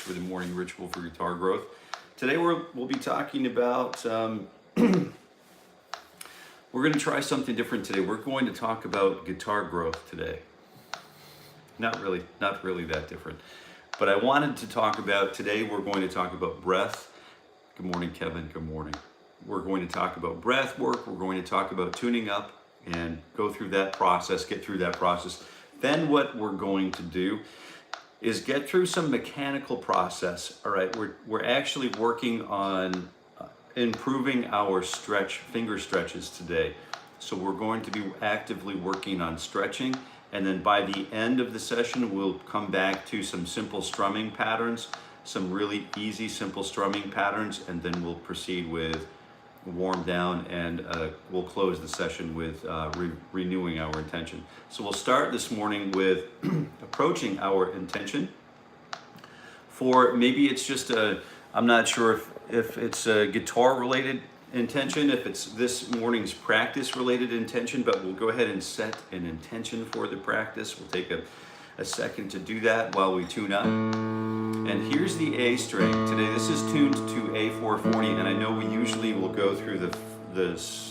for the morning ritual for guitar growth. Today we'll be talking about, we're going to try something different today. We're going to talk about guitar growth today. Not really that different. But I wanted to talk about, today we're going to talk about breath. Good morning, Kevin, good morning. We're going to talk about breath work. We're going to talk about tuning up and go through that process, get through that process. Then what we're going to do is get through some mechanical process. All right, we're actually working on improving our finger stretches today. So we're going to be actively working on stretching, and then by the end of the session we'll come back to some simple strumming patterns, some really easy simple strumming patterns, and then we'll proceed with warm down, and we'll close the session with renewing our intention. So we'll start this morning with approaching our intention. For maybe it's just I'm not sure if it's a guitar related intention, if it's this morning's practice related intention, but we'll go ahead and set an intention for the practice. We'll take a second to do that while we tune up. And here's the A string. Today this is tuned to A440, and I know we usually will go through the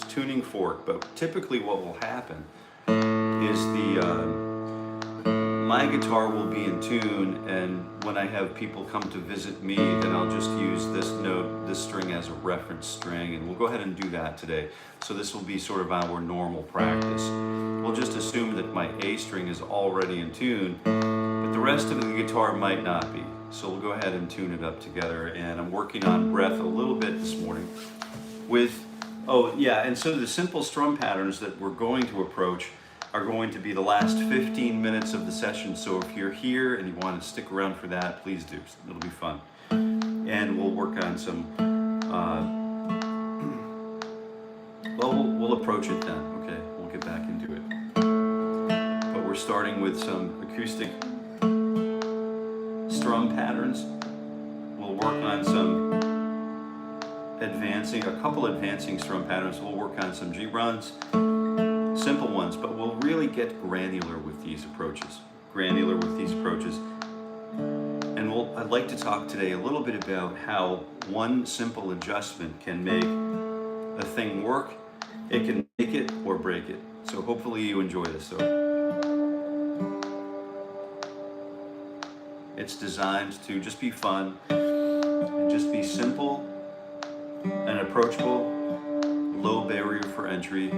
tuning fork, but typically what will happen is my guitar will be in tune, and when I have people come to visit me, then I'll just use this string as a reference string, and we'll go ahead and do that today. So this will be sort of our normal practice. We'll just assume that my A string is already in tune, but the rest of the guitar might not be. So we'll go ahead and tune it up together, and I'm working on breath a little bit this morning with, and so the simple strum patterns that we're going to approach are going to be the last 15 minutes of the session. So if you're here and you want to stick around for that, please do. It'll be fun. And we'll work on some, we'll approach it then, okay? We'll get back into it. But we're starting with some acoustic strum patterns. We'll work on some a couple advancing strum patterns. We'll work on some G runs, simple ones, but we'll really get granular with these approaches. And I'd like to talk today a little bit about how one simple adjustment can make a thing work. It can make it or break it. So hopefully you enjoy this. It's designed to just be fun and just be simple and approachable, low barrier for entry.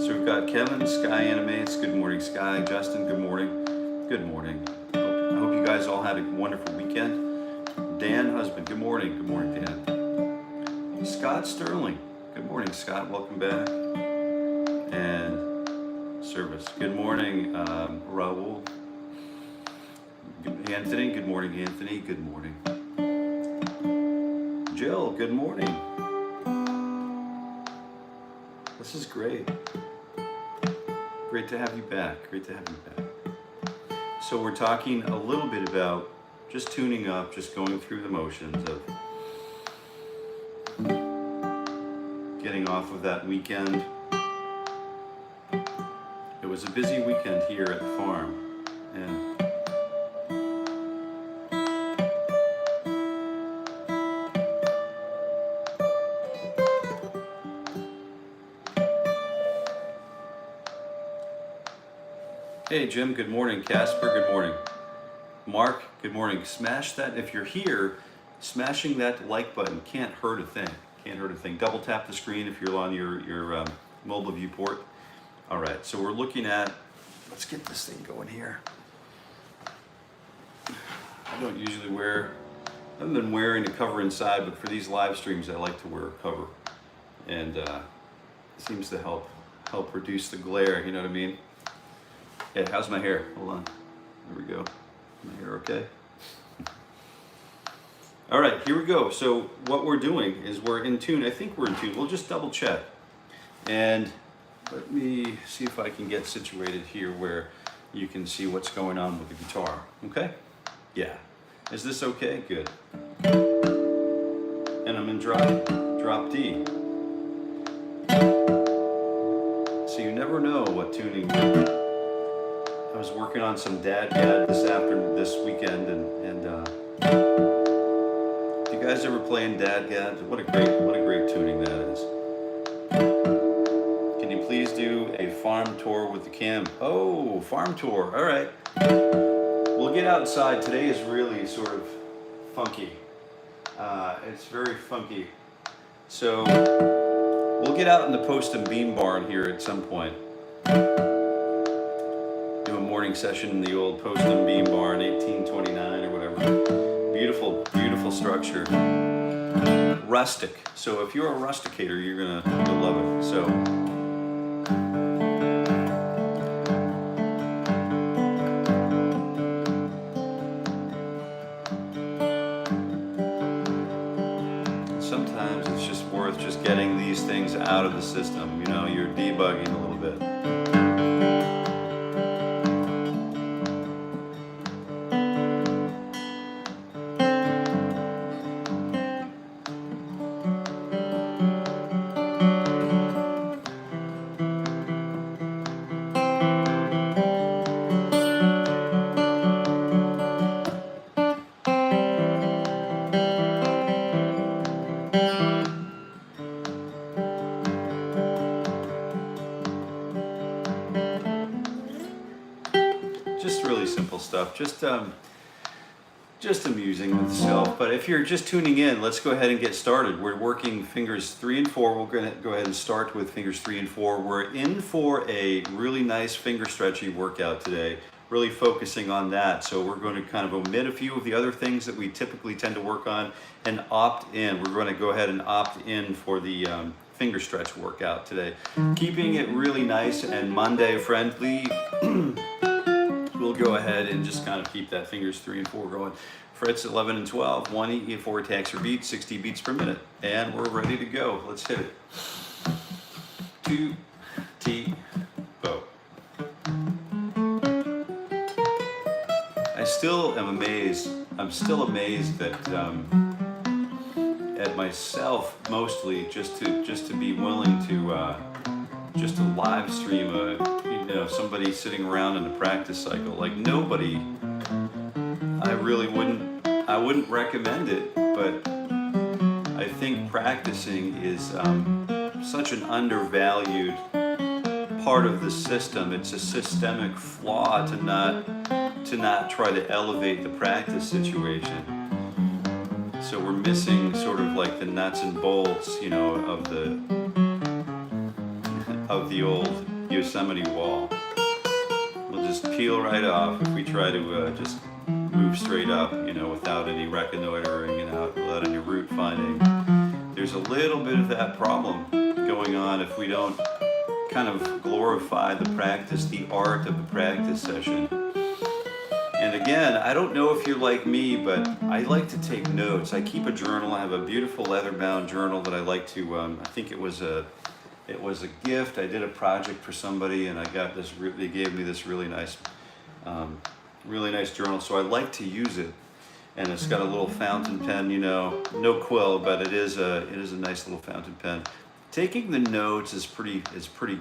So we've got Kevin, Sky Animates, good morning Sky, Justin, good morning. Good morning. I hope you guys all had a wonderful weekend. Dan Husband, good morning. Good morning, Dan. Scott Sterling, good morning Scott, welcome back. And Service, good morning Raul. Anthony, good morning Anthony, good morning. Jill, good morning. This is great. Great to have you back. So we're talking a little bit about just tuning up, just going through the motions of getting off of that weekend. It was a busy weekend here at the farm, and hey Jim, good morning. Casper, good morning. Mark, good morning. Smash that, if you're here, smashing that like button can't hurt a thing. Double tap the screen if you're on your mobile viewport. All right, so we're looking at, let's get this thing going here. I don't usually I haven't been wearing a cover inside, but for these live streams I like to wear a cover. And it seems to help reduce the glare, you know what I mean? Yeah, how's my hair? Hold on. There we go. My hair okay? All right, here we go. So what we're doing is we're in tune. I think we're in tune. We'll just double check. And let me see if I can get situated here where you can see what's going on with the guitar. Okay? Yeah. Is this okay? Good. And I'm in drop D. So you never know what tuning I was working on some dadgad this weekend, and you guys ever playing dadgad? What a great tuning that is. Can you please do a farm tour with the cam? Oh, farm tour. All right. We'll get outside. Today is really sort of funky. It's very funky. So we'll get out in the post and beam barn here at some point. Do a morning session in the old post and beam barn, 1829 or whatever. Beautiful, beautiful structure. Rustic. So if you're a rusticator, you'll love it. So. Sometimes it's just worth just getting these things out of the system. You know, you're debugging a little bit. Just really simple stuff, just amusing with yourself. But if you're just tuning in, let's go ahead and get started. We're working fingers 3 and 4. We're going to go ahead and start with fingers 3 and 4. We're in for a really nice finger stretchy workout today, really focusing on that. So we're going to kind of omit a few of the other things that we typically tend to work on and opt in. We're going to go ahead and opt in for the finger stretch workout today, keeping it really nice and Monday friendly. We'll go ahead and just kind of keep that fingers 3 and 4 going. Frets 11 and 12, 1 E, 4 attacks or beats, 60 beats per minute. And we're ready to go. Let's hit it. 2, T, bow. I still am amazed. I'm still amazed that at myself mostly just to be willing to just to live stream somebody sitting around in a practice cycle. Like nobody, I wouldn't recommend it, but I think practicing is such an undervalued part of the system. It's a systemic flaw to not try to elevate the practice situation. So we're missing sort of like the nuts and bolts, of the old Yosemite wall. We'll just peel right off if we try to just move straight up, without any reconnoitering without any route finding. There's a little bit of that problem going on if we don't kind of glorify the practice, the art of the practice session. And again, I don't know if you're like me, but I like to take notes. I keep a journal. I have a beautiful leather-bound journal that I like to, I think it was a gift. I did a project for somebody and I got this, they gave me this really nice journal. So I like to use it. And it's got a little fountain pen, no quill, but it is a nice little fountain pen. Taking the notes is pretty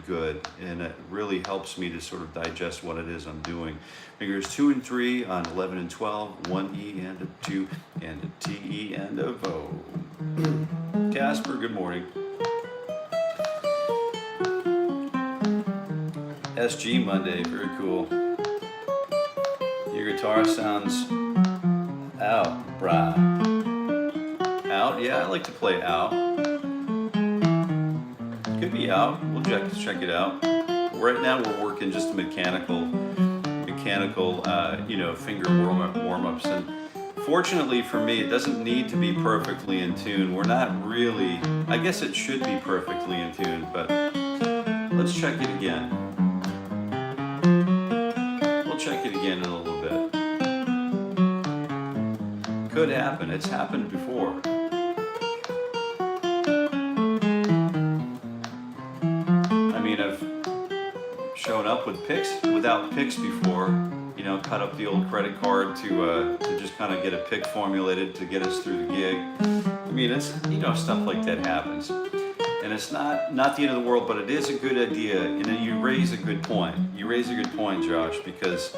good, and it really helps me to sort of digest what it is I'm doing. Fingers 2 and 3 on 11 and 12, 1 E and a 2 and a T E and a O. Casper, good morning. SG Monday, very cool. Your guitar sounds out, brah. Out? Yeah, I like to play out. Could be out. We'll check it out. Right now we're working just mechanical, finger warm-ups. And fortunately for me, it doesn't need to be perfectly in tune. We're not really, I guess it should be perfectly in tune, but let's check it again. We'll check it again in a little bit. Could happen. It's happened before. I've shown up with without picks before, cut up the old credit card to just kind of get a pick formulated to get us through the gig. It's, stuff like that happens. And it's not the end of the world, but it is a good idea. And then you raise a good point. You raise a good point, Josh, because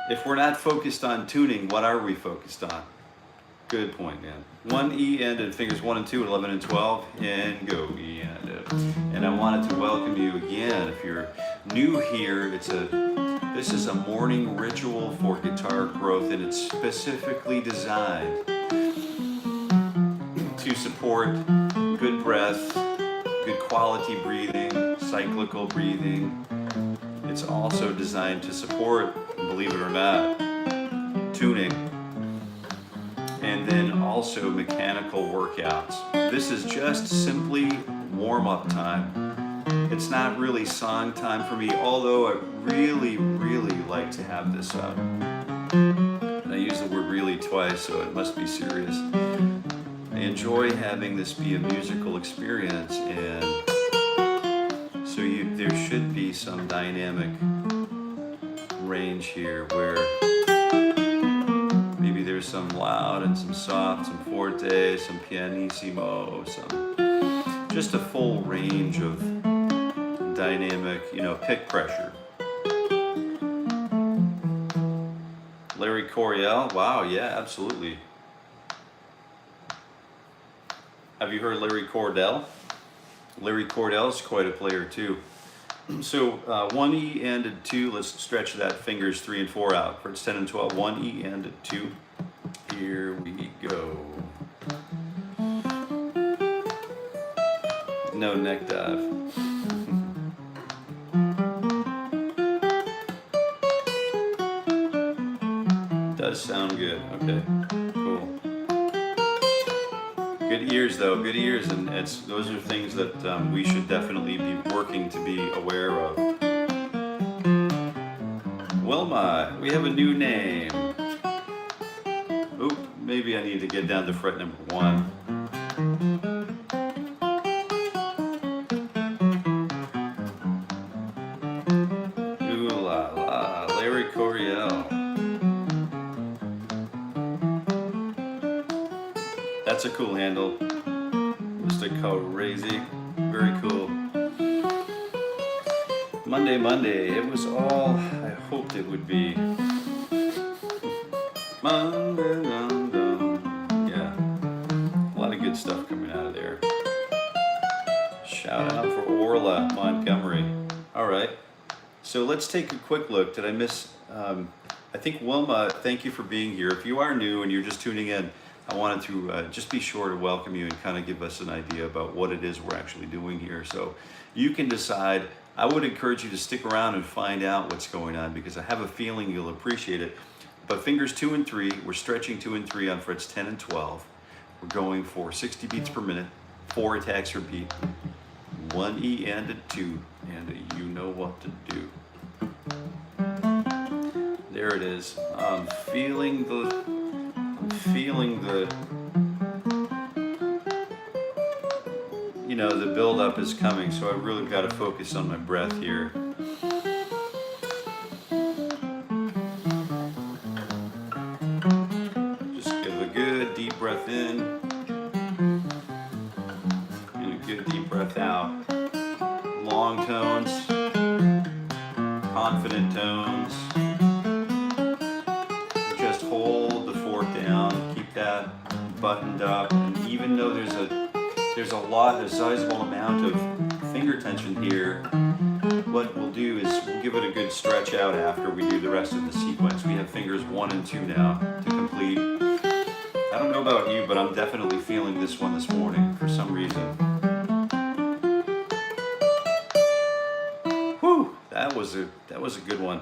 if we're not focused on tuning, what are we focused on? Good point, man. 1 E ended, fingers 1 and 2, 11 and 12, and go E ended. And I wanted to welcome you again. If you're new here, this is a morning ritual for guitar growth, and it's specifically designed to support good breath, good quality breathing, cyclical breathing. It's also designed to support, believe it or not, tuning, and then also mechanical workouts. This is just simply warm-up time. It's not really song time for me, although I really like to have this up. And I use the word really twice, so it must be serious. I enjoy having this be a musical experience, and so there should be some dynamic range here where maybe there's some loud and some soft, some forte, some pianissimo, just a full range of dynamic, pick pressure. Larry Coryell, wow, yeah, absolutely. Have you heard Larry Cordell? Larry Cordell's quite a player too. So 1 E ended 2, let's stretch that fingers 3 and 4 out. Frets 10 and 12, 1 E ended 2. Here we go. No neck dive. Does sound good, okay, cool. Good ears though, good ears, and those are things that we should definitely be working to be aware of. Wilma, we have a new name. Oop, maybe I need to get down to fret number 1. Ooh la la, Larry Coryell. That's a cool handle. Mr. Crazy. Very cool. Monday. It was all I hoped it would be. Monday. Yeah. A lot of good stuff coming out of there. Shout out for Orla Montgomery. All right. So let's take a quick look. Did I miss? I think Wilma, thank you for being here. If you are new and you're just tuning in, I wanted to just be sure to welcome you and kind of give us an idea about what it is we're actually doing here. So you can decide. I would encourage you to stick around and find out what's going on, because I have a feeling you'll appreciate it. But fingers 2 and 3, we're stretching 2 and 3 on frets 10 and 12. We're going for 60 beats per minute, 4 attacks per beat, 1 E and a 2, and you know what to do. There it is. I'm feeling the the build-up is coming, so I really got to focus on my breath here. Just give a good deep breath in and a good deep breath out. Long tones, confident tones. Just hold the fork down, keep that buttoned up, and even though there's a sizable amount of finger tension here, what we'll do is we'll give it a good stretch out after we do the rest of the sequence. We have fingers 1 and 2 now to complete. I don't know about you, but I'm definitely feeling this one this morning for some reason. Whew, that was a good one.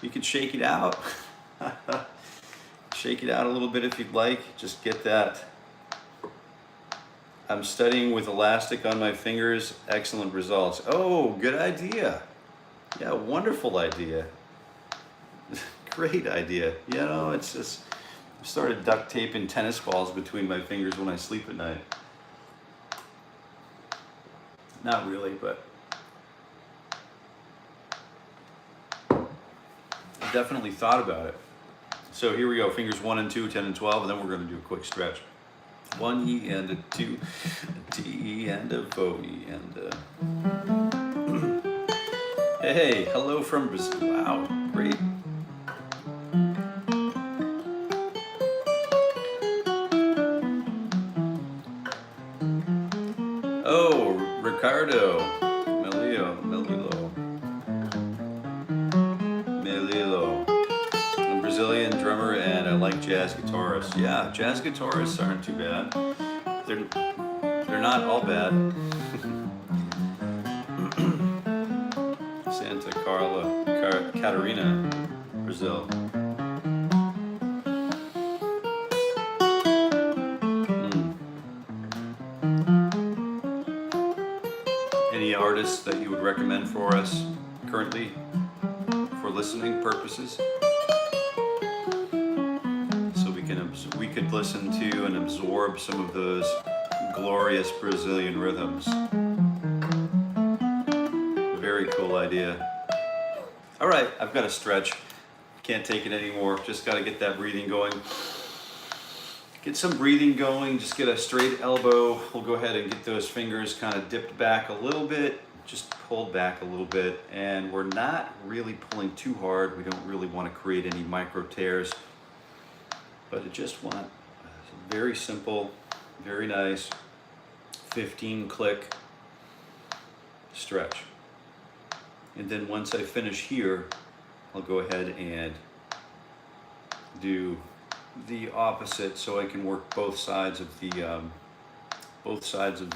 You can shake it out. Shake it out a little bit if you'd like. Just get that. I'm studying with elastic on my fingers. Excellent results. Oh, good idea. Yeah, wonderful idea. Great idea. It's just, I started duct taping tennis balls between my fingers when I sleep at night. Not really, but I definitely thought about it. So here we go, fingers 1 and 2, 10 and 12, and then we're going to do a quick stretch. 1 E and a 2, a T E and a Fo E and a... Hey, hello from Brazil. Wow, great. Oh, Ricardo, Melilo. I'm a Brazilian drummer and I like jazz guitarists. Yeah, jazz guitarists aren't too bad. They're not all bad. Santa Catarina, Brazil. Any artists that you would recommend for us currently for listening purposes? So we could listen to and absorb some of those glorious Brazilian rhythms. Very cool idea. All right, I've got to stretch. Can't take it anymore. Just got to get that breathing going. Get some breathing going, just get a straight elbow. We'll go ahead and get those fingers kind of dipped back a little bit, just pulled back a little bit. And we're not really pulling too hard. We don't really want to create any micro tears. But I just want a very simple, very nice 15 click stretch. And then once I finish here, I'll go ahead and do the opposite, so I can work both sides of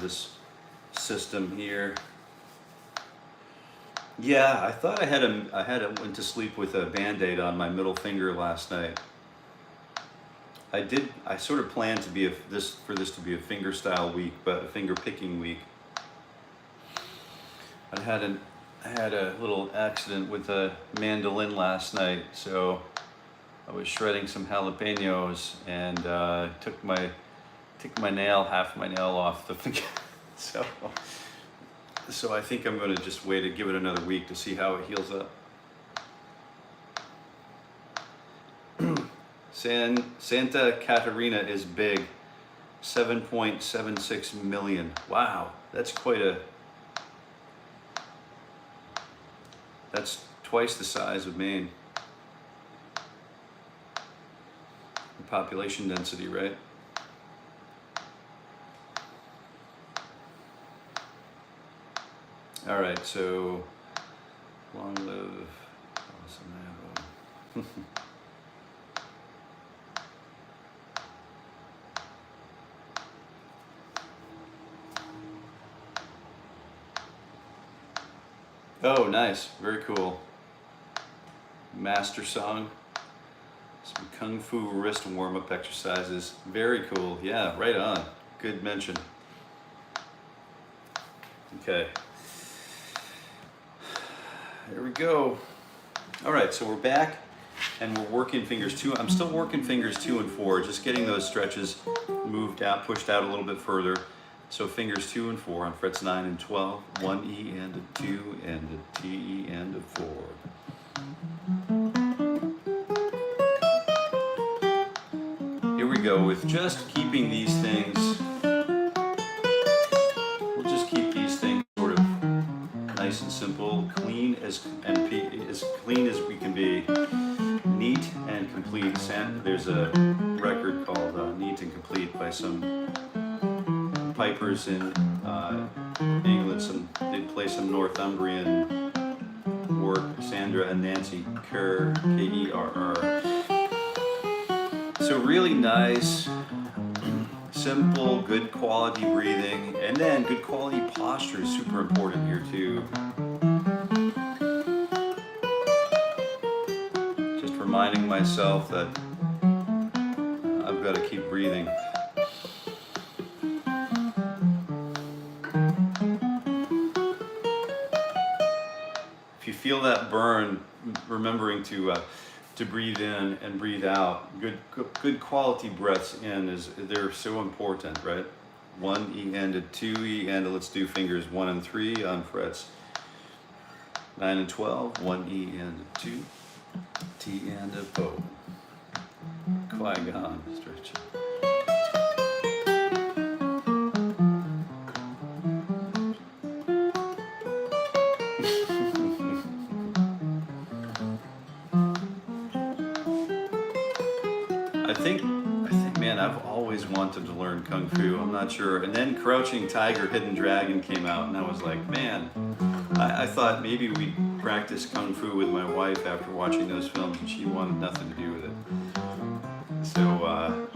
this system here. Yeah, I thought I went to sleep with a Band-Aid on my middle finger last night. I sort of planned to be for this to be a finger style week, but a finger picking week. I had a little accident with a mandolin last night, so I was shredding some jalapenos and took my half my nail off the finger. So I think I'm going to just wait and give it another week to see how it heals up. Santa Catarina is big, 7.76 million. Wow, that's that's twice the size of Maine. Population density, right? All right, so long live Bolsonaro. Oh, nice, very cool. Master song. Some Kung Fu wrist warm-up exercises. Very cool. Yeah, right on. Good mention. Okay. There we go. All right, so we're back and we're working fingers 2. I'm still working fingers 2 and 4, just getting those stretches moved out, pushed out a little bit further. So fingers 2 and 4 on frets 9 and 12. 1 E and a 2 and a T E and a 4. Here we go with just keeping these things. We'll just keep these things sort of nice and simple, clean as clean as we can be, neat and complete. There's a record called "Neat and Complete" by some pipers in England. They play some Northumbrian work. Sandra and Nancy Kerr, Kerr. So really nice, simple, good quality breathing, and then good quality posture is super important here too. Just reminding myself that I've got to keep breathing. If you feel that burn, remembering to breathe in and breathe out. Good quality breaths in they're so important, right? 1 E and a 2 E and a, let's do fingers 1 and 3 on frets 9 and 12. 1 E and a 2, T and a Fo. Qui-Gon stretch. think, man, I've always wanted to learn Kung Fu. I'm not sure. And then Crouching Tiger, Hidden Dragon came out, and I was like, man, I thought maybe we'd practice Kung Fu with my wife after watching those films, and she wanted nothing to do with it. So,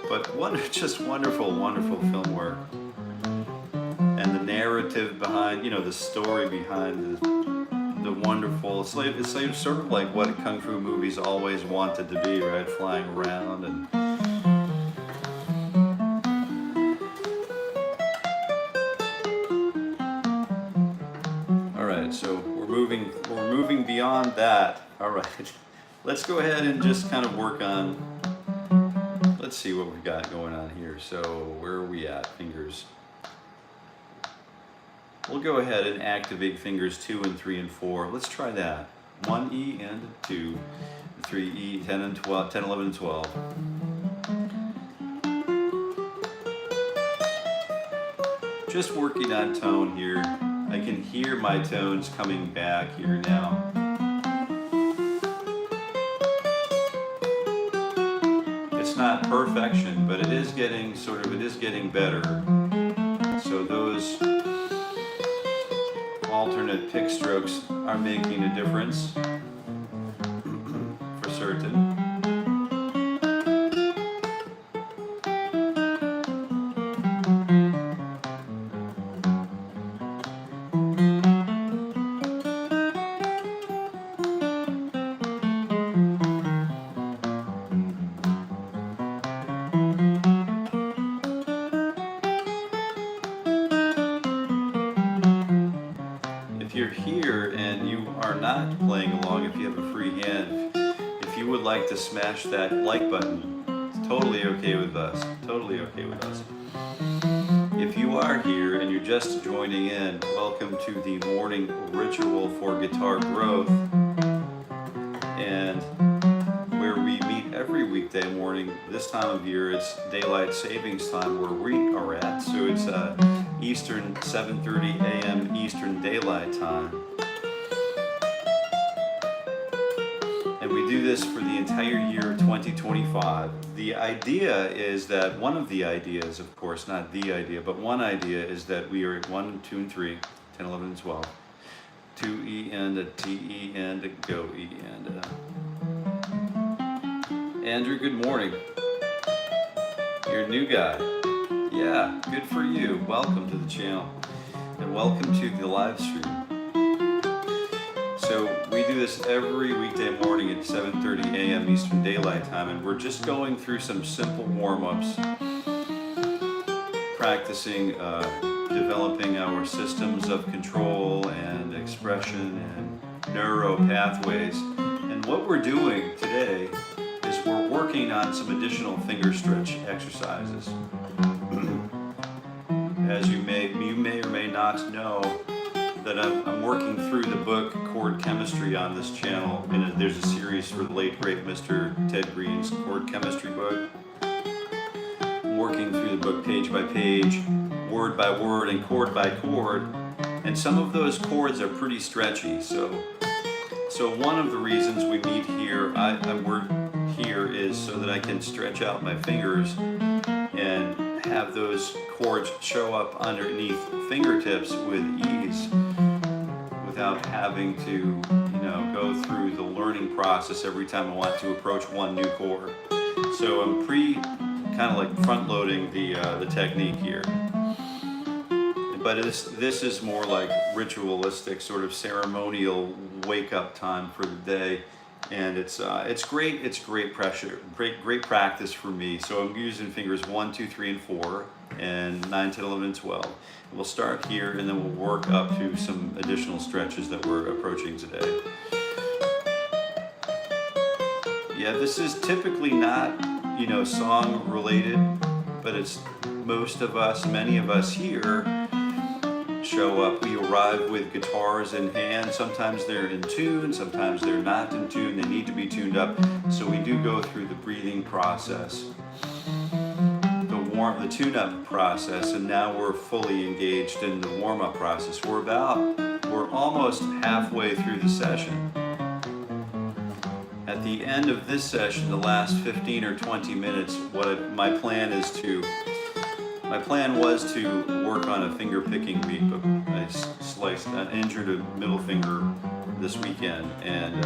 but just wonderful, wonderful film work. And the narrative behind, the story behind the wonderful, it's sort of like what Kung Fu movies always wanted to be, right? Flying around and all right, so we're moving beyond that. All right, let's go ahead and just kind of work on, let's see what we've got going on here. So where are we at? Fingers. We'll go ahead and activate fingers 2 and 3 and 4. Let's try that. 1 E and 2, 3 E, 10 and 12, 10, 11 and 12. Just working on tone here. I can hear my tones coming back here now. It's not perfection, but it is getting better. So those alternate pick strokes are making a difference for certain. If you're here and you are not playing along, if you have a free hand, if you would like to smash that like button, it's totally okay with us. Totally okay with us. If you are here and you're just joining in, welcome to the morning ritual for guitar growth, and where we meet every weekday morning. This time of year, it's daylight savings time where we are at, so it's Eastern, 7:30 a.m. Eastern Daylight Time. And we do this for the entire year 2025. The idea is that, one of the ideas, of course, not the idea, but one idea is that we are at 1, 2, and 3, 10, 11, and 12. 2 E and a T E and a go E and a. Andrew, good morning. You're a new guy. Yeah, good for you. Welcome to the channel and welcome to the live stream. So we do this every weekday morning at 7:30 a.m. Eastern Daylight Time, and we're just going through some simple warm-ups, practicing developing our systems of control and expression and neuro pathways. And what we're doing today is we're working on some additional finger stretch exercises. As you may or may not know, that I'm working through the book Chord Chemistry on this channel, and there's a series for the late great Mr. Ted Green's Chord Chemistry book. I'm working through the book page by page, word by word, and chord by chord, and some of those chords are pretty stretchy. So one of the reasons we meet here, we're here, is so that I can stretch out my fingers and have those chords show up underneath fingertips with ease without having to, go through the learning process every time I want to approach one new chord. So I'm kind of like front-loading the technique here. But this is more like ritualistic, sort of ceremonial wake-up time for the day. And it's great. It's great practice for me. So I'm using fingers 1, 2, 3, and 4, and 9, 10, 11, and 12. And we'll start here, and then we'll work up to some additional stretches that we're approaching today. Yeah, this is typically not, song related, but it's many of us here show up. We arrive with guitars in hand. Sometimes they're in tune, sometimes they're not in tune. They need to be tuned up. So we do go through the breathing process, the tune-up process, and now we're fully engaged in the warm-up process. We're almost halfway through the session. At the the end of this session, the last 15 or 20 minutes, my plan was to work on a finger picking week, but I injured a middle finger this weekend and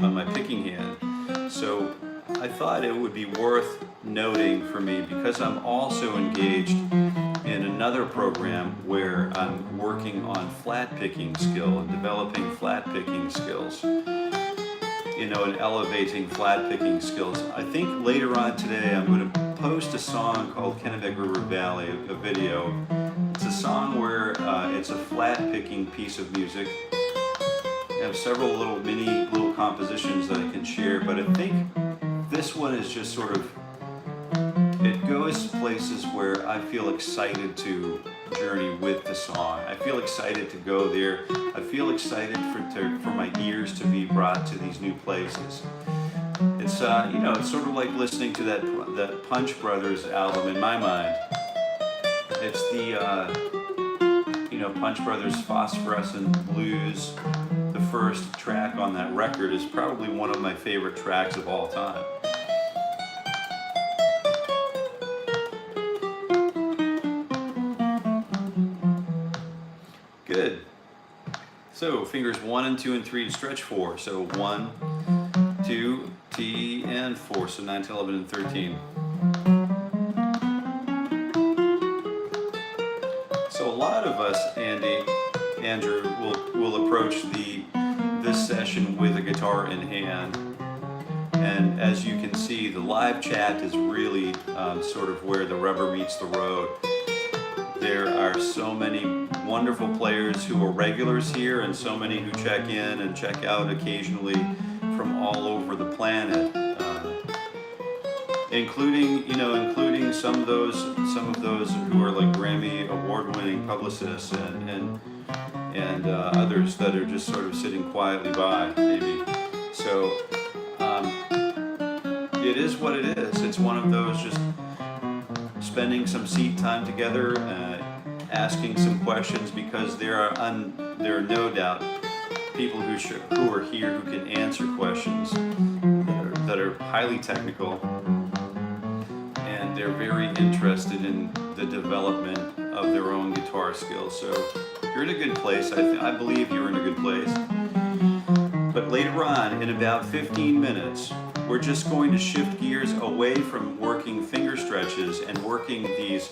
on my picking hand. So I thought it would be worth noting for me, because I'm also engaged in another program where I'm working on flat picking skill and developing flat picking skills, and elevating flat picking skills. I think later on today I'm going to post a song called Kennebec River Valley, a video. It's a song where it's a flat picking piece of music. I have several little compositions that I can share, but I think this one is just sort of, it goes places where I feel excited to journey with the song. I feel excited to go there. I feel excited for my ears to be brought to these new places. It's it's sort of like listening to that Punch Brothers album in my mind. It's the Punch Brothers Phosphorescent Blues. The first track on that record is probably one of my favorite tracks of all time. Good. So fingers 1 and 2 and 3 to stretch 4. So 1, 2, T, and 4. So 9, 10, 11, and 13. So a lot of us, Andrew, will approach this session with a guitar in hand. And as you can see, the live chat is really sort of where the rubber meets the road. There are so many wonderful players who are regulars here, and so many who check in and check out occasionally from all over the planet, including some of those who are like Grammy award-winning publicists and others that are just sort of sitting quietly by, maybe. So it is what it is. It's one of those just spending some seat time together, asking some questions, because there are no doubt people who are here who can answer questions that are highly technical, and they're very interested in the development of their own guitar skills. So you're in a good place. I believe you're in a good place. But later on, in about 15 minutes, we're just going to shift gears away from working finger stretches and working these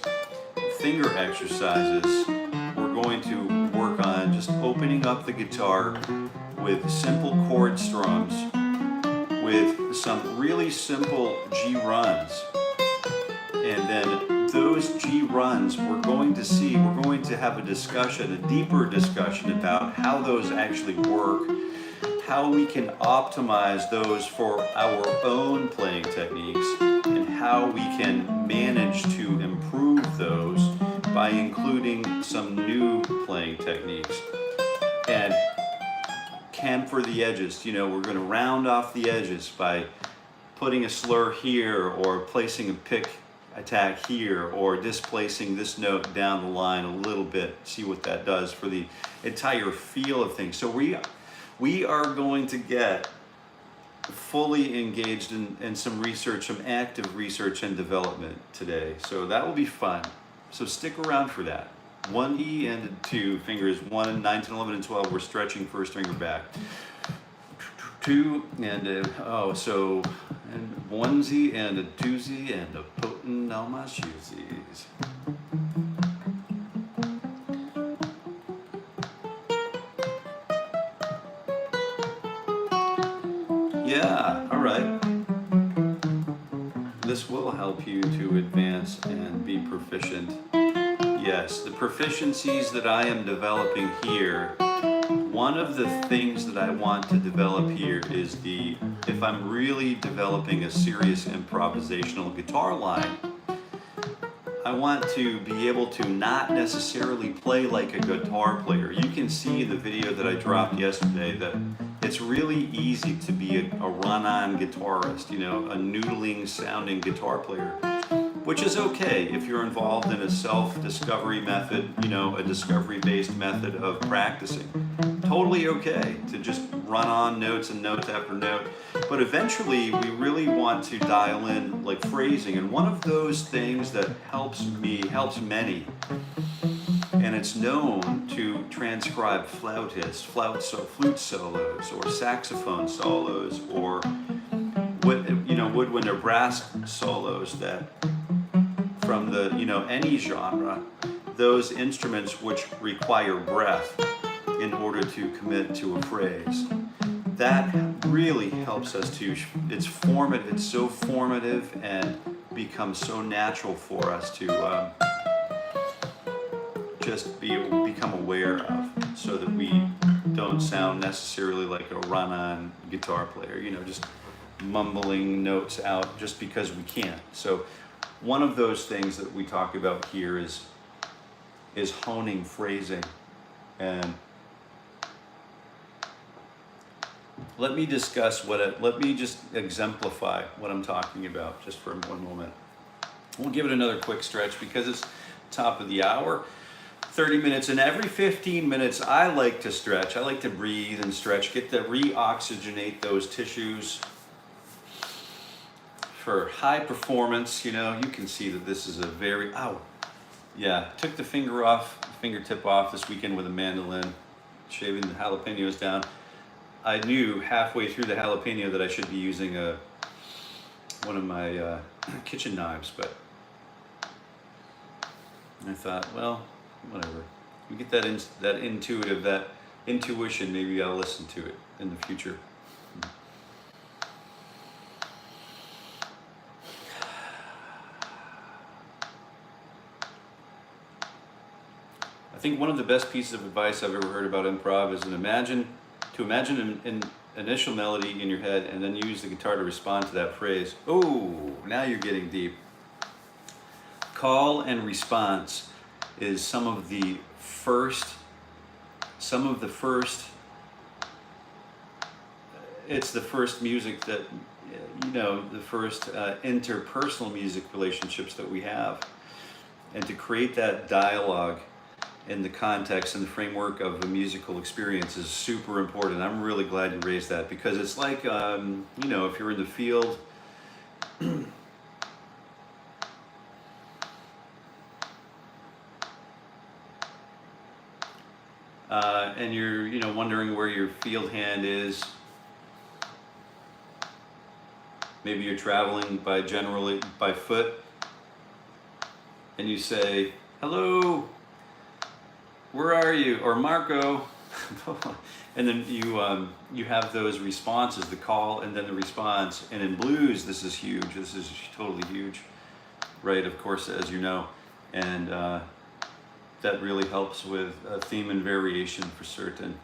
finger exercises. We're going to work on just opening up the guitar with simple chord strums, with some really simple G runs. And then those G runs, we're going to have a discussion, a deeper discussion about how those actually work, how we can optimize those for our own playing techniques, and how we can manage to improve those by including some new playing techniques. And camphor the edges. We're going to round off the edges by putting a slur here, or placing a pick attack here, or displacing this note down the line a little bit. See what that does for the entire feel of things. So we are going to get fully engaged in some research, some active research and development today. So that will be fun. So stick around for that. 1 E and a 2 fingers, 1, 9, 10, 11, and 12. We're stretching first finger back. 2 and and 1Z and a 2Z and a putting on my shoesies. Yeah, all right. This will help you to advance and be proficient. Yes, the proficiencies that I am developing here, one of the things that I want to develop here is if I'm really developing a serious improvisational guitar line, I want to be able to not necessarily play like a guitar player. You can see in the video that I dropped yesterday that it's really easy to be a run-on guitarist, a noodling sounding guitar player, which is okay if you're involved in a self-discovery method, a discovery-based method of practicing. Totally okay to just run on notes and notes after note. But eventually we really want to dial in like phrasing, and one of those things that helps me, helps many, and it's known to transcribe flautists, flute solos, or saxophone solos, or woodwind or brass solos, that from the any genre, those instruments which require breath in order to commit to a phrase. That really helps us to, it's so formative and becomes so natural for us to just become aware of, so that we don't sound necessarily like a run-on guitar player, just mumbling notes out just because we can't. So one of those things that we talk about here is honing phrasing. And let me discuss let me just exemplify what I'm talking about just for one moment. We'll give it another quick stretch because it's top of the hour. 30 minutes, and every 15 minutes I like to stretch. I like to breathe and stretch, get to re-oxygenate those tissues for high performance. You can see that this is a very, took the fingertip off this weekend with a mandolin, shaving the jalapenos down. I knew halfway through the jalapeno that I should be using one of my kitchen knives, but I thought, well, whatever. You get that intuition, maybe I'll listen to it in the future. I think one of the best pieces of advice I've ever heard about improv is to imagine an initial melody in your head and then use the guitar to respond to that phrase. Oh, now you're getting deep. Call and response is some of the first, it's the first music that, the first interpersonal music relationships that we have. And to create that dialogue in the context and the framework of a musical experience is super important. I'm really glad you raised that, because it's like, if you're in the field, and you're, wondering where your field hand is. Maybe you're traveling by foot, and you say, "Hello, where are you?" Or Marco, and then you have those responses, the call and then the response. And in blues, this is huge. This is totally huge, right? Of course, as you know, and that really helps with theme and variation for certain.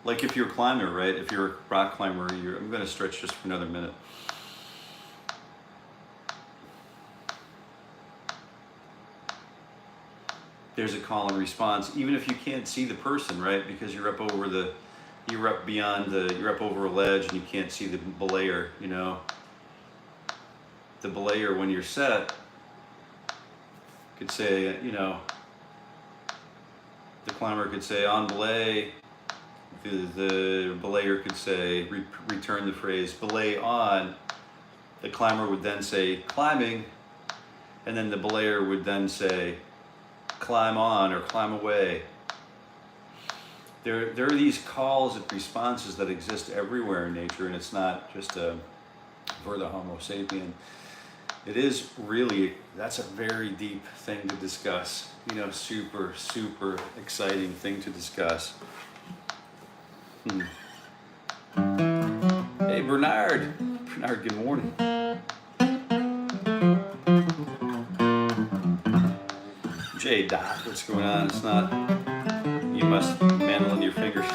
Like if you're a climber, right? If you're a rock climber, I'm going to stretch just for another minute. There's a call and response, even if you can't see the person, right? Because you're up over a ledge and you can't see the belayer, The belayer, when you're set, could say, the climber could say, "On belay." The belayer could say, return the phrase, "Belay on." The climber would then say, "Climbing." And then the belayer would then say, "Climb on" or "Climb away." There are these calls and responses that exist everywhere in nature, and it's not just for the Homo sapien. It is really, that's a very deep thing to discuss. Super, super exciting thing to discuss. Hey, Bernard. Bernard, good morning. J. Dot, what's going on? It's not, you must mandolin your fingers.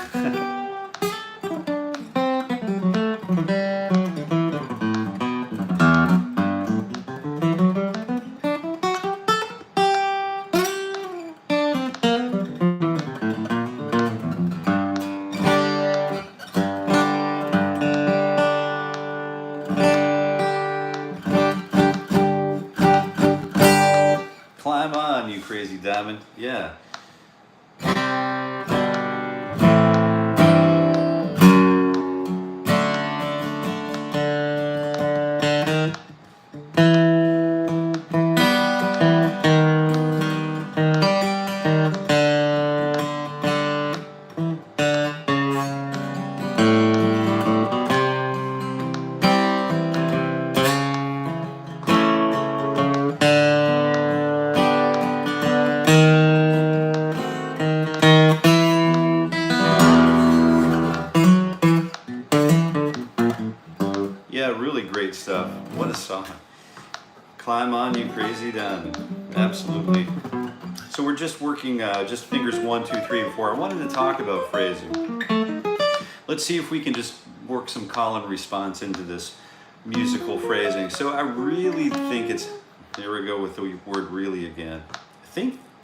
Climb on, you crazy diamond. Yeah. What a song. Climb on, you crazy diamond. Absolutely. So we're just working just fingers 1, 2, 3, and 4. I wanted to talk about phrasing. Let's see if we can just work some call and response into this musical phrasing. So I really think it's, here we go with the word really again.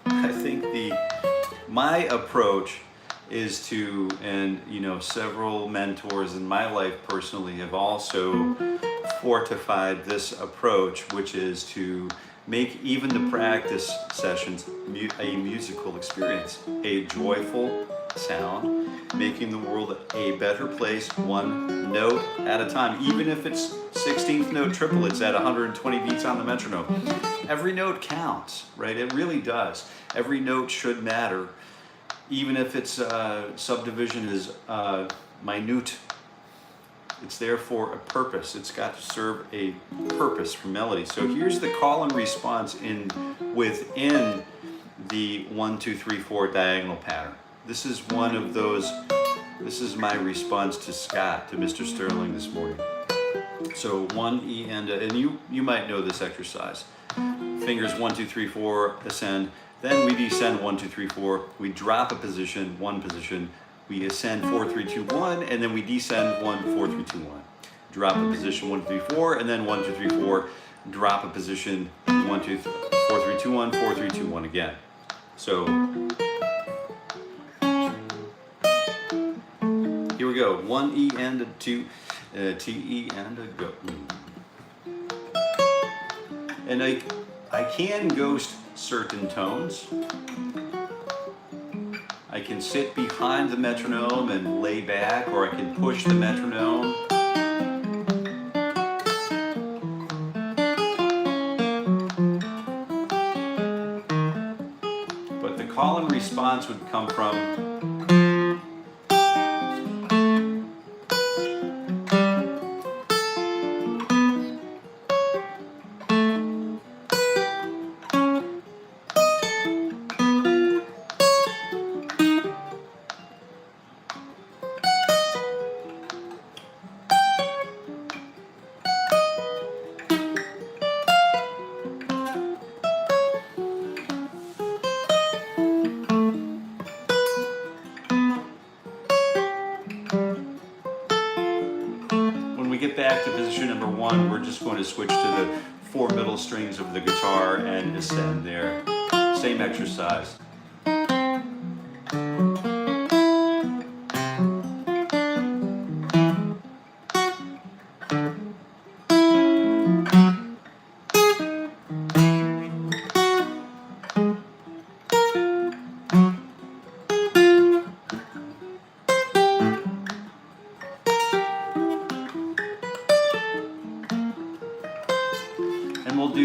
I think my approach is to, and you know, several mentors in my life personally have also fortified this approach, which is to make even the practice sessions a musical experience, a joyful sound, making the world a better place, one note at a time, even if it's 16th note triplets at 120 beats on the metronome. Every note counts, right? It really does. Every note should matter, even if its subdivision is minute. It's there for a purpose. It's got to serve a purpose for melody. So here's the call and response within the 1, 2, 3, 4 diagonal pattern. This is one of those, this is my response to Scott, to Mr. Sterling this morning. So 1, E, and you might know this exercise. Fingers 1, 2, 3, 4, ascend. Then we descend 1, 2, 3, 4. We drop a position, 1 position. We ascend 4, 3, 2, 1, and then we descend 1, 4, 3, 2, 1. Drop a position 1, 3, 4, and then 1, 2, 3, 4. Drop a position 1, 2, 4, 3, 2, 1, 4, 3, 2, 1 again. So here we go. 1 E and a 2, T E and a go. And I can ghost certain tones. I can sit behind the metronome and lay back, or I can push the metronome. But the call and response would come from back to position number 1, we're just going to switch to the 4 middle strings of the guitar and ascend there. Same exercise.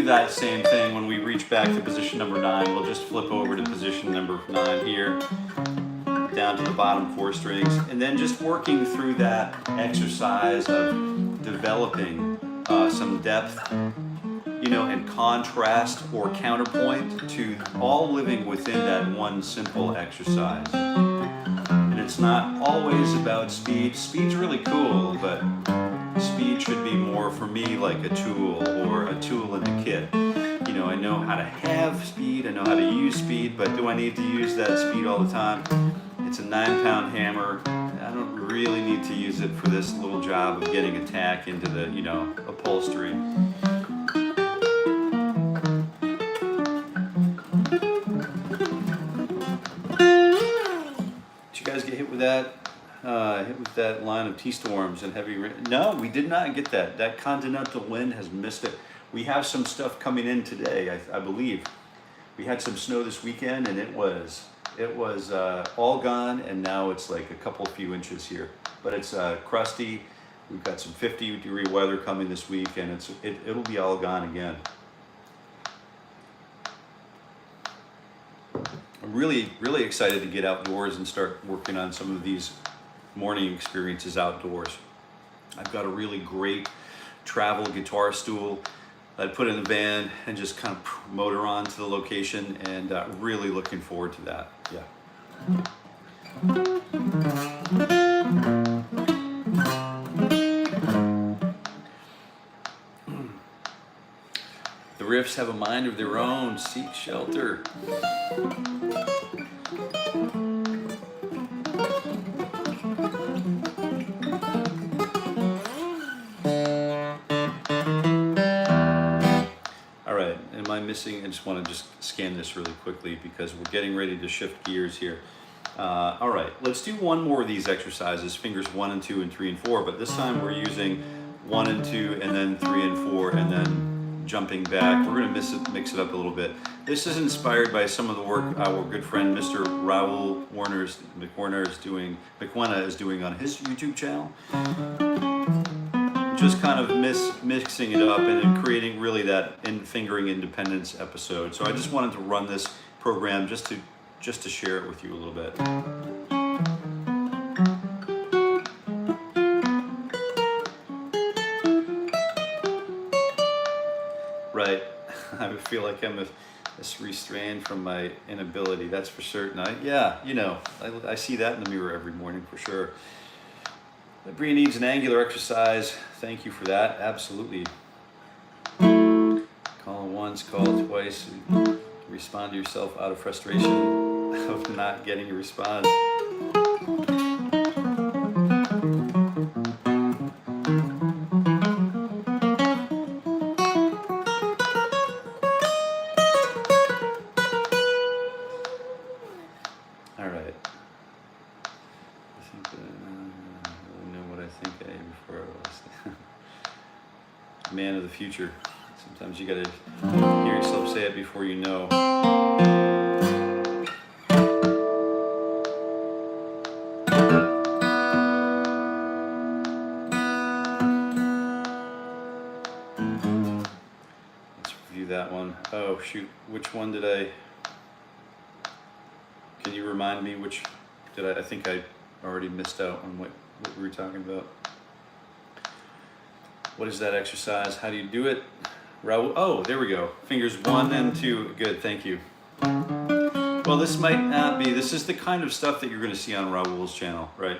That same thing when we reach back to position number 9. We'll just flip over to position number 9 here, down to the bottom 4 strings, and then just working through that exercise of developing some depth, you know, and contrast or counterpoint to all living within that one simple exercise. And it's not always about speed. Speed's really cool, but speed should be more for me like a tool or a tool in the kit. You know, I know how to have speed, I know how to use speed, but do I need to use that speed all the time? It's a 9-pound hammer. I don't really need to use it for this little job of getting a tack into the, you know, upholstery. Did you guys get hit with that? Hit with that line of T-storms and heavy rain. No, we did not get that. That continental wind has missed it. We have some stuff coming in today, I believe. We had some snow this weekend, and it was all gone, and now it's like a few inches here. But it's crusty. We've got some 50-degree weather coming this week, and it'll be all gone again. I'm really, really excited to get outdoors and start working on some of these morning experiences outdoors. I've got a really great travel guitar stool that I put in the van and just kind of motor on to the location, and really looking forward to that. Yeah. The riffs have a mind of their own. Seek shelter. All right, am I missing? I just want to scan this really quickly because we're getting ready to shift gears here. All right, let's do one more of these exercises, fingers 1 and 2 and 3 and 4, but this time we're using 1 and 2 and then 3 and 4 and then jumping back. We're going to mix it up a little bit. This is inspired by some of the work our good friend Mr. Raoul McWenna is doing on his YouTube channel. Just kind of mixing it up and then creating really that fingering independence episode. So I just wanted to run this program just to share it with you a little bit. Right, I feel like I'm restrained from my inability, that's for certain. I see that in the mirror every morning for sure. Bria needs an angular exercise. Thank you for that, absolutely. Call once, call twice. Respond to yourself out of frustration of not getting a response. All right. I think I know what I think I am before I was. Man of the future. Sometimes you gotta hear yourself say it before you know. Let's review that one. Oh shoot, which one did I? Can you remind me which did I think I already missed out on what we were talking about. What is that exercise? How do you do it? Raoul, oh, there we go. Fingers 1 and 2. Good, thank you. Well, this might not be, this is the kind of stuff that you're going to see on Raoul's channel, right?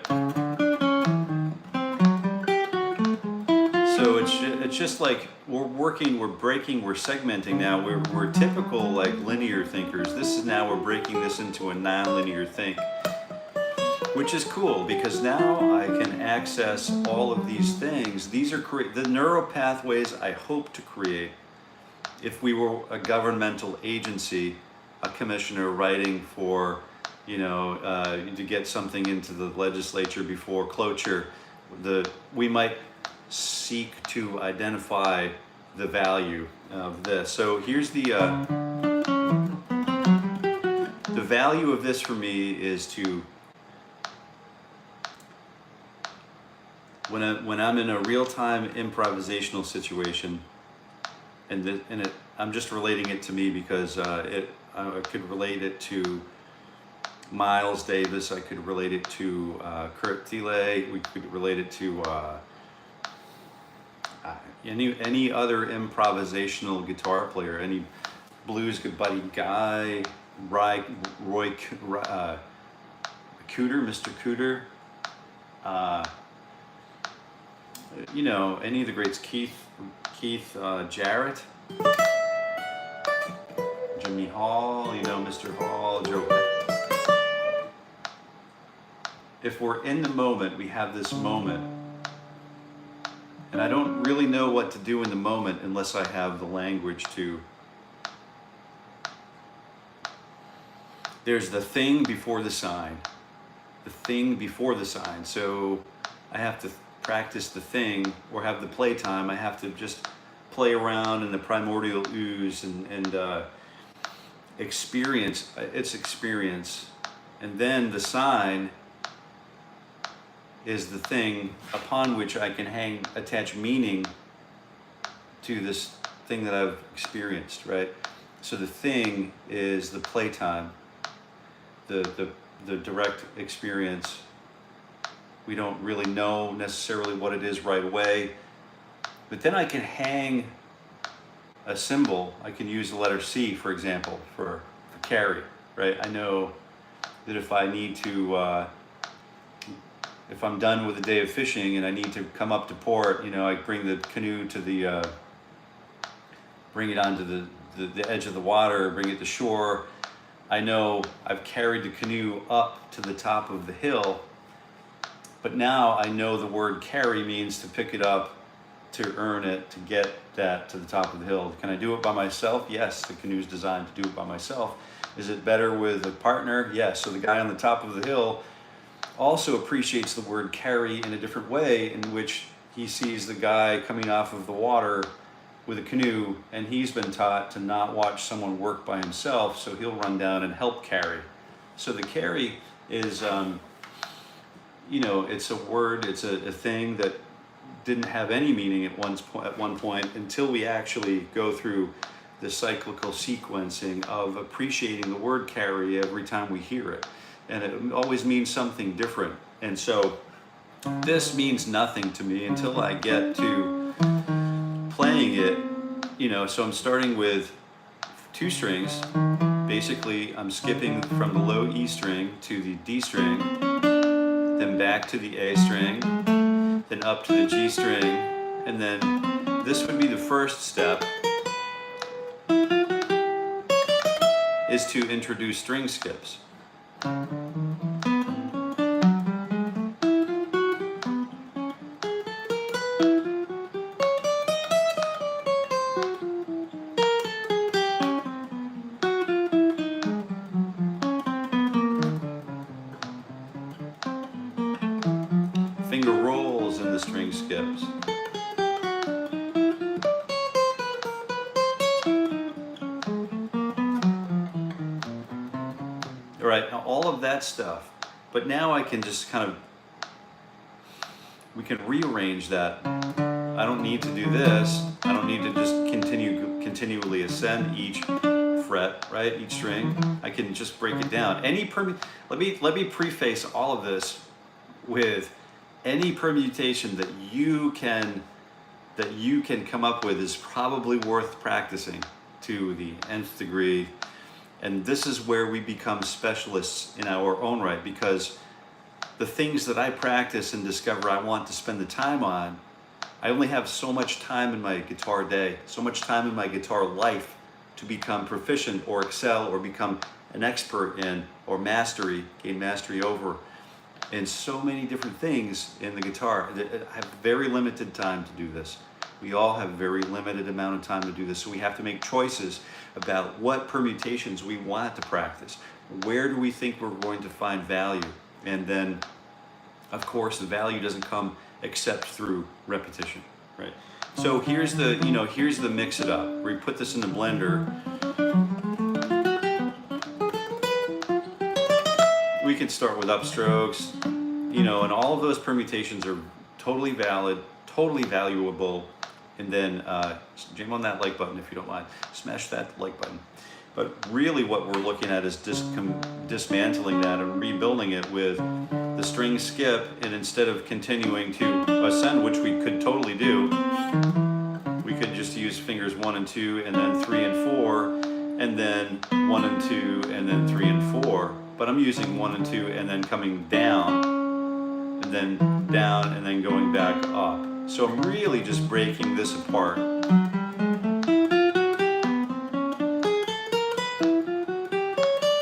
So it's just like we're working, we're breaking, we're segmenting now. We're typical like linear thinkers. This is now we're breaking this into a nonlinear think, which is cool because now I can access all of these things. These are the neural pathways I hope to create if we were a governmental agency, a commissioner writing for, to get something into the legislature before cloture. We might seek to identify the value of this. So here's the value of this for me is to, when I'm in a real-time improvisational situation, I'm just relating it to me because I could relate it to Miles Davis, I could relate it to Kurt Thiele, we could relate it to any other improvisational guitar player, any blues buddy guy, Roy Cooter, Mr. Cooter, any of the greats, Keith Jarrett, Jimmy Hall, Mr. Hall, Joe. If we're in the moment, we have this moment, and I don't really know what to do in the moment unless I have the language to. There's the thing before the sign. The thing before the sign. So I have to practice the thing or have the playtime. I have to just play around in the primordial ooze and experience its experience. And then the sign is the thing upon which I can attach meaning to this thing that I've experienced, right? So the thing is the playtime, the direct experience. We don't really know necessarily what it is right away, but then I can hang a symbol. I can use the letter C, for example, for Carey, right? I know that if I need to, if I'm done with a day of fishing and I need to come up to port, I bring the canoe to the bring it onto the edge of the water, bring it to shore. I know I've carried the canoe up to the top of the hill, but now I know the word carry means to pick it up, to earn it, to get that to the top of the hill. Can I do it by myself? Yes, the canoe's designed to do it by myself. Is it better with a partner? Yes. So the guy on the top of the hill also appreciates the word carry in a different way, in which he sees the guy coming off of the water with a canoe, and he's been taught to not watch someone work by himself, so he'll run down and help carry. So the carry is, you know, it's a word, it's a thing that didn't have any meaning at one point until we actually go through the cyclical sequencing of appreciating the word carry every time we hear it. And it always means something different. And so this means nothing to me until I get to playing it, you know. So I'm starting with 2 strings. Basically, I'm skipping from the low E string to the D string, then back to the A string, then up to the G string, and then this would be the first step, is to introduce string skips. Finger rolls in the string skips. All right, now all of that stuff, but now I can just kind of, we can rearrange that. I don't need to do this. I don't need to just continually ascend each fret, right? Each string. I can just break it down. Let me preface all of this with any permutation that you can come up with is probably worth practicing to the nth degree. And this is where we become specialists in our own right, because the things that I practice and discover I want to spend the time on, I only have so much time in my guitar day, so much time in my guitar life to become proficient or excel or become an expert in or gain mastery over in so many different things in the guitar. I have very limited time to do this. We all have very limited amount of time to do this, so we have to make choices about what permutations we want to practice. Where do we think we're going to find value? And then, of course, the value doesn't come except through repetition, right? So here's the mix it up. We put this in the blender. We can start with upstrokes, you know, and all of those permutations are totally valid, totally valuable. And then jam on that like button if you don't mind. Smash that like button. But really what we're looking at is dismantling that and rebuilding it with the string skip, and instead of continuing to ascend, which we could totally do, we could just use fingers 1 and 2 and then 3 and 4, and then 1 and 2 and then 3 and 4. But I'm using 1 and 2 and then coming down, and then down, and then going back up. So I'm really just breaking this apart.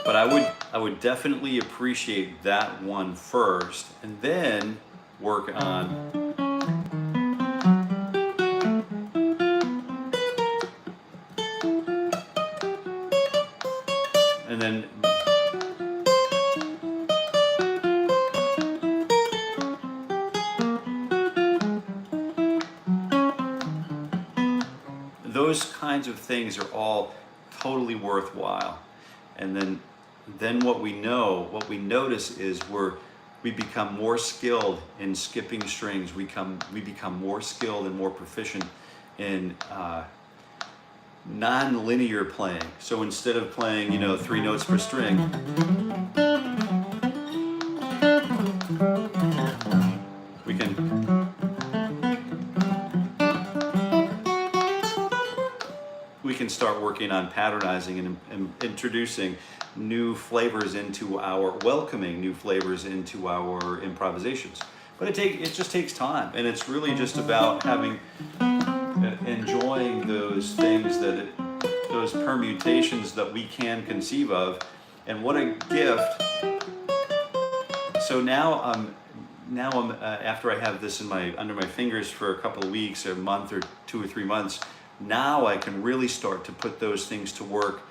But I would definitely appreciate that one first, and then work on and then those kinds of things are all totally worthwhile. And then what we notice is we become more skilled in skipping strings. We become more skilled and more proficient in non-linear playing. So instead of playing, 3 notes per string, we can start working on patternizing and introducing new flavors into welcoming new flavors into our improvisations. But it just takes time, and it's really just about having enjoying those things those permutations that we can conceive of, and what a gift. So now I'm after I have this under my fingers for a couple of weeks, a month or 2 or 3 months, now I can really start to put those things to work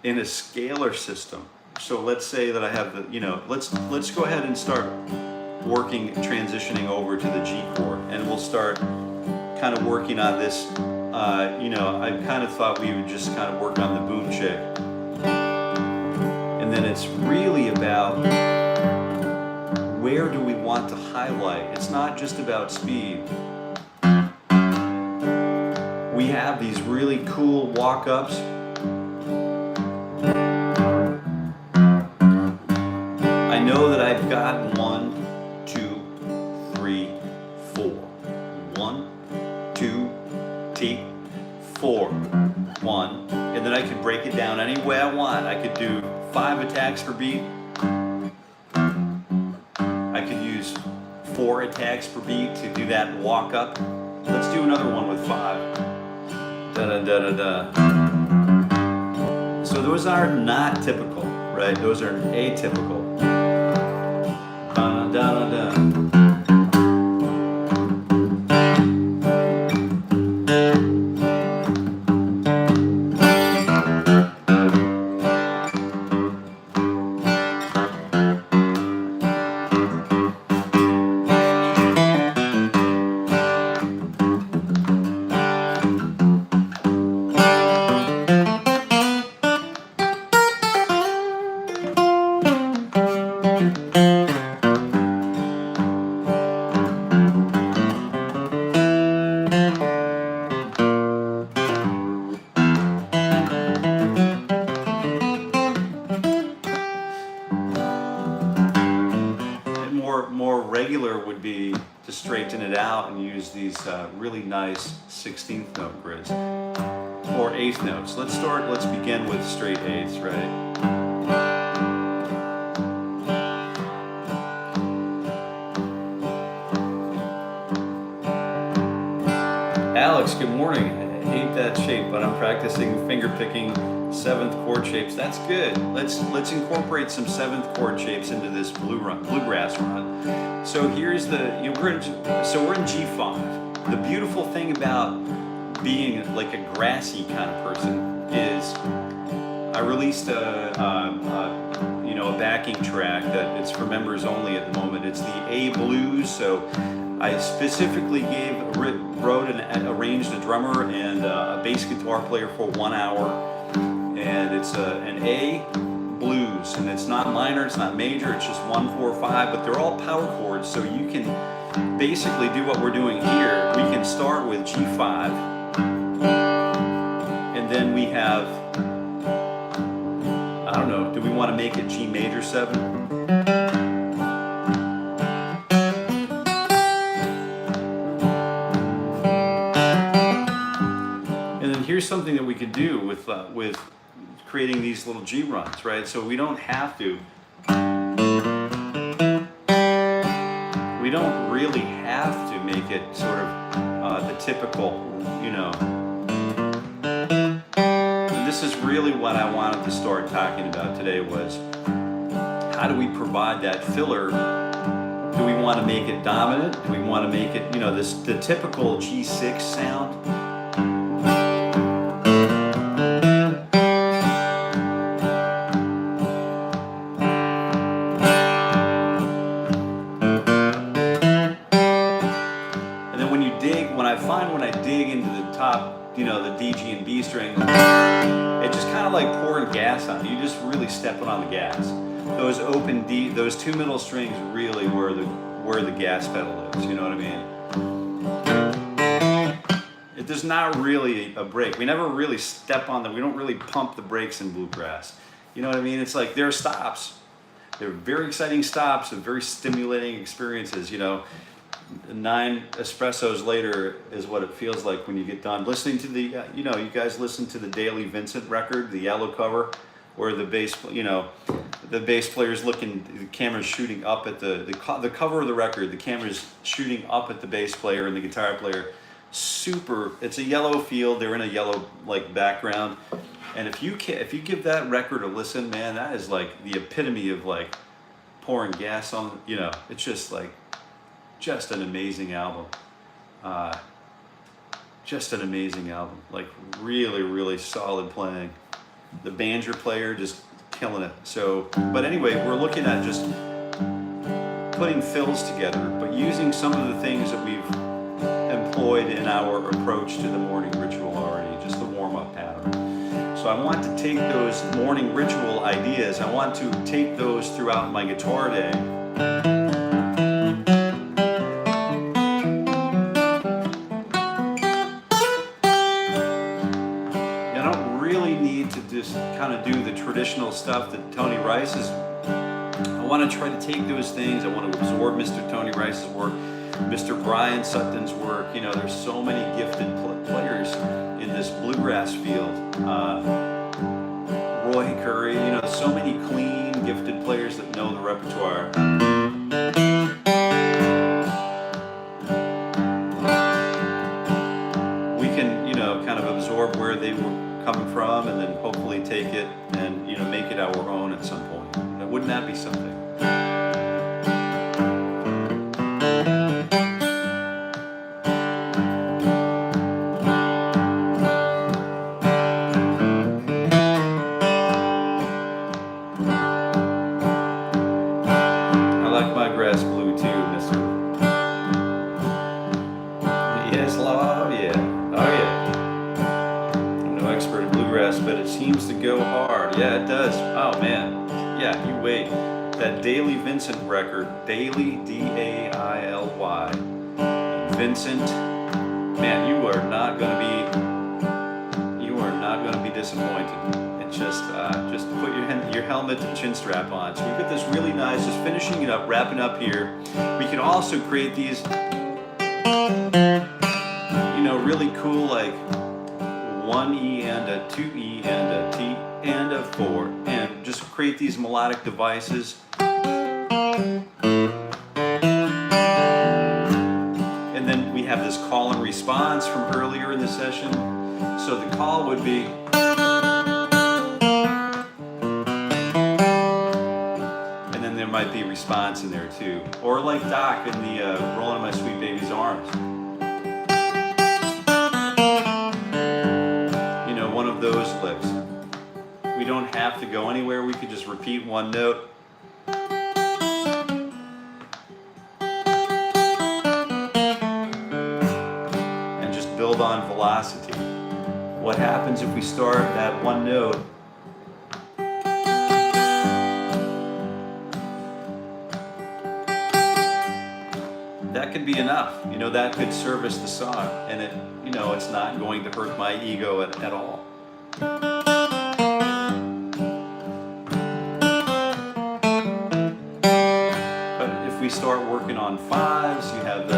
in a scalar system. So let's say that I have let's go ahead and start transitioning over to the G chord, and we'll start kind of working on this. I kind of thought we would just kind of work on the boom chick, and then it's really about where do we want to highlight. It's not just about speed. We have these really cool walk-ups. I know that I've got 1, 2, 3, 4. 1, 2, 3, 4. 1, and then I could break it down any way I want. I could do 5 attacks per beat. I could use 4 attacks per beat to do that walk up. Let's do another one with 5. Da da da da da. So those are not typical, right? Those are atypical. Da da da da. More regular would be to straighten it out and use these really nice 16th note grids or 8th notes. Let's begin with straight 8ths, right? Alex, good morning. I hate that shape, but I'm practicing finger picking 7th chord shapes. That's good. Let's incorporate some 7th chord shapes into this bluegrass run. So here's we're in G5. The beautiful thing about being like a grassy kind of person is I released a backing track that it's for members only at the moment. It's the A Blues. So I specifically wrote and arranged a drummer and a bass guitar player for 1 hour. And it's an A blues, and it's not minor, it's not major, it's just 1, 4, 5, but they're all power chords, so you can basically do what we're doing here. We can start with G5, and then we have, I don't know, do we want to make it G major 7? And then here's something that we could do with creating these little G runs, right? So we don't have to. We don't really have to make it sort of the typical, And this is really what I wanted to start talking about today was how do we provide that filler? Do we want to make it dominant? Do we want to make it, the typical G6 sound? When I dig into the top, the D, G, and B string, it's just kind of like pouring gas on it. You just really stepping on the gas. Those open D, those 2 middle strings really where the gas pedal is. You know what I mean? There's not really a break. We never really step on them. We don't really pump the brakes in bluegrass. You know what I mean? It's like there are stops. They're very exciting stops and very stimulating experiences. 9 espressos later is what it feels like when you get done listening to the you guys listen to the Daily Vincent record, the yellow cover, where the bass player's looking, the camera's shooting up at the cover of the record, the camera's shooting up at the bass player and the guitar player super, it's a yellow field, they're in a yellow like background. And if you give that record a listen, man, that is like the epitome of like pouring gas on, you know, it's just like, just an amazing album. Just an amazing album, like really, really solid playing. The banjo player just killing it. So, but anyway, we're looking at just putting fills together, but using some of the things that we've employed in our approach to the morning ritual already, just the warm-up pattern. So I want to take those morning ritual ideas, I want to take those throughout my guitar day. I don't really need to just kind of do the traditional stuff that Tony Rice is. I want to try to take those things, I want to absorb Mr. Tony Rice's work, Mr. Brian Sutton's work. You know, there's so many gifted players in this bluegrass field. Roy Carey, you know, so many clean, gifted players that know the repertoire. We can, you know, kind of absorb where they were coming from and then hopefully take it and, you know, make it our own at some point. Wouldn't that be something? Yeah, it does. Oh man. Yeah, you wait. That Daily Vincent record, Daily, D-A-I-L-Y. Vincent, man, you are not gonna be disappointed. And just put your helmet and chin strap on. So we've got this really nice, just finishing it up, wrapping up here. We can also create these, you know, really cool like 1E and a 2E and a T and a 4, and just create these melodic devices. And then we have this call and response from earlier in the session. So the call would be, and then there might be response in there too. Or like Doc in the Rolling in My Sweet Baby's Arms. You know, one of those licks. We don't have to go anywhere, we could just repeat one note. And just build on velocity. What happens if we start that one note? That could be enough. You know, that could service the song. And it, you know, it's not going to hurt my ego at all. Start working on fives, you have the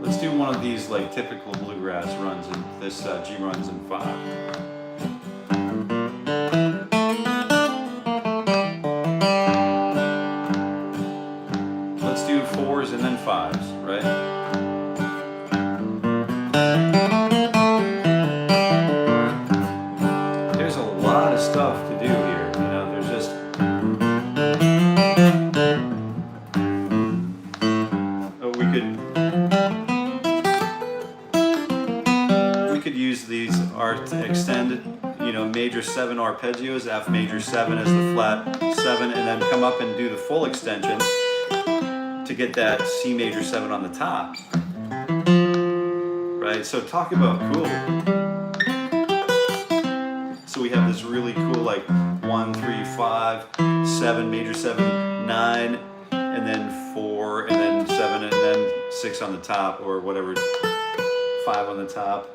let's do one of these like typical bluegrass runs, and this G runs in 5. Let's do 4s and then 5s, right? Stuff to do here, you know, there's just we could use these extended, you know, major 7 arpeggios, F major 7 as the flat 7, and then come up and do the full extension to get that C major 7 on the top, right? So talk about cool. So we have this really cool like 1, 3, 5, 7, major 7, 9, and then 4, and then 7, and then 6 on the top, or whatever, 5 on the top,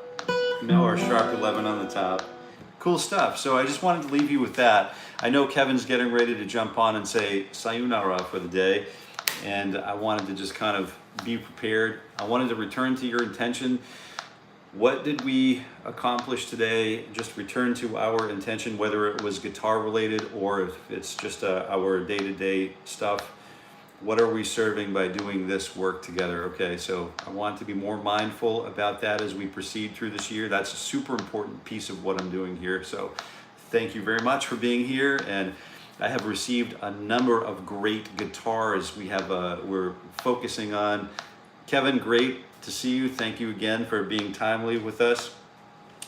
no, or sharp 11 on the top. Cool stuff. So I just wanted to leave you with that. I know Kevin's getting ready to jump on and say sayonara for the day, and I wanted to just kind of be prepared. I wanted to return to your intention. What did we accomplish today? Just return to our intention, whether it was guitar related or if it's just our day-to-day stuff. What are we serving by doing this work together? Okay, so I want to be more mindful about that as we proceed through this year. That's a super important piece of what I'm doing here. So thank you very much for being here. And I have received a number of great guitars. We're focusing on Kevin. Great to see you. Thank you again for being timely with us.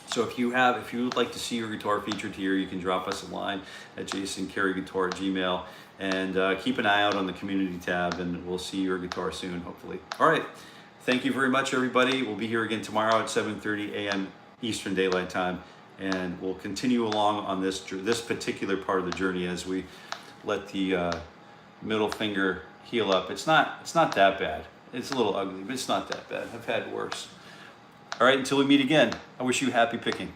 So if you would like to see your guitar featured here, you can drop us a line at jasoncareyguitar@gmail.com and keep an eye out on the community tab, and we'll see your guitar soon, hopefully. All right. Thank you very much, everybody. We'll be here again tomorrow at 7:30 a.m. Eastern Daylight Time, and we'll continue along on this particular part of the journey as we let the middle finger heal up. It's not that bad. It's a little ugly, but it's not that bad. I've had worse. All right, until we meet again, I wish you happy picking.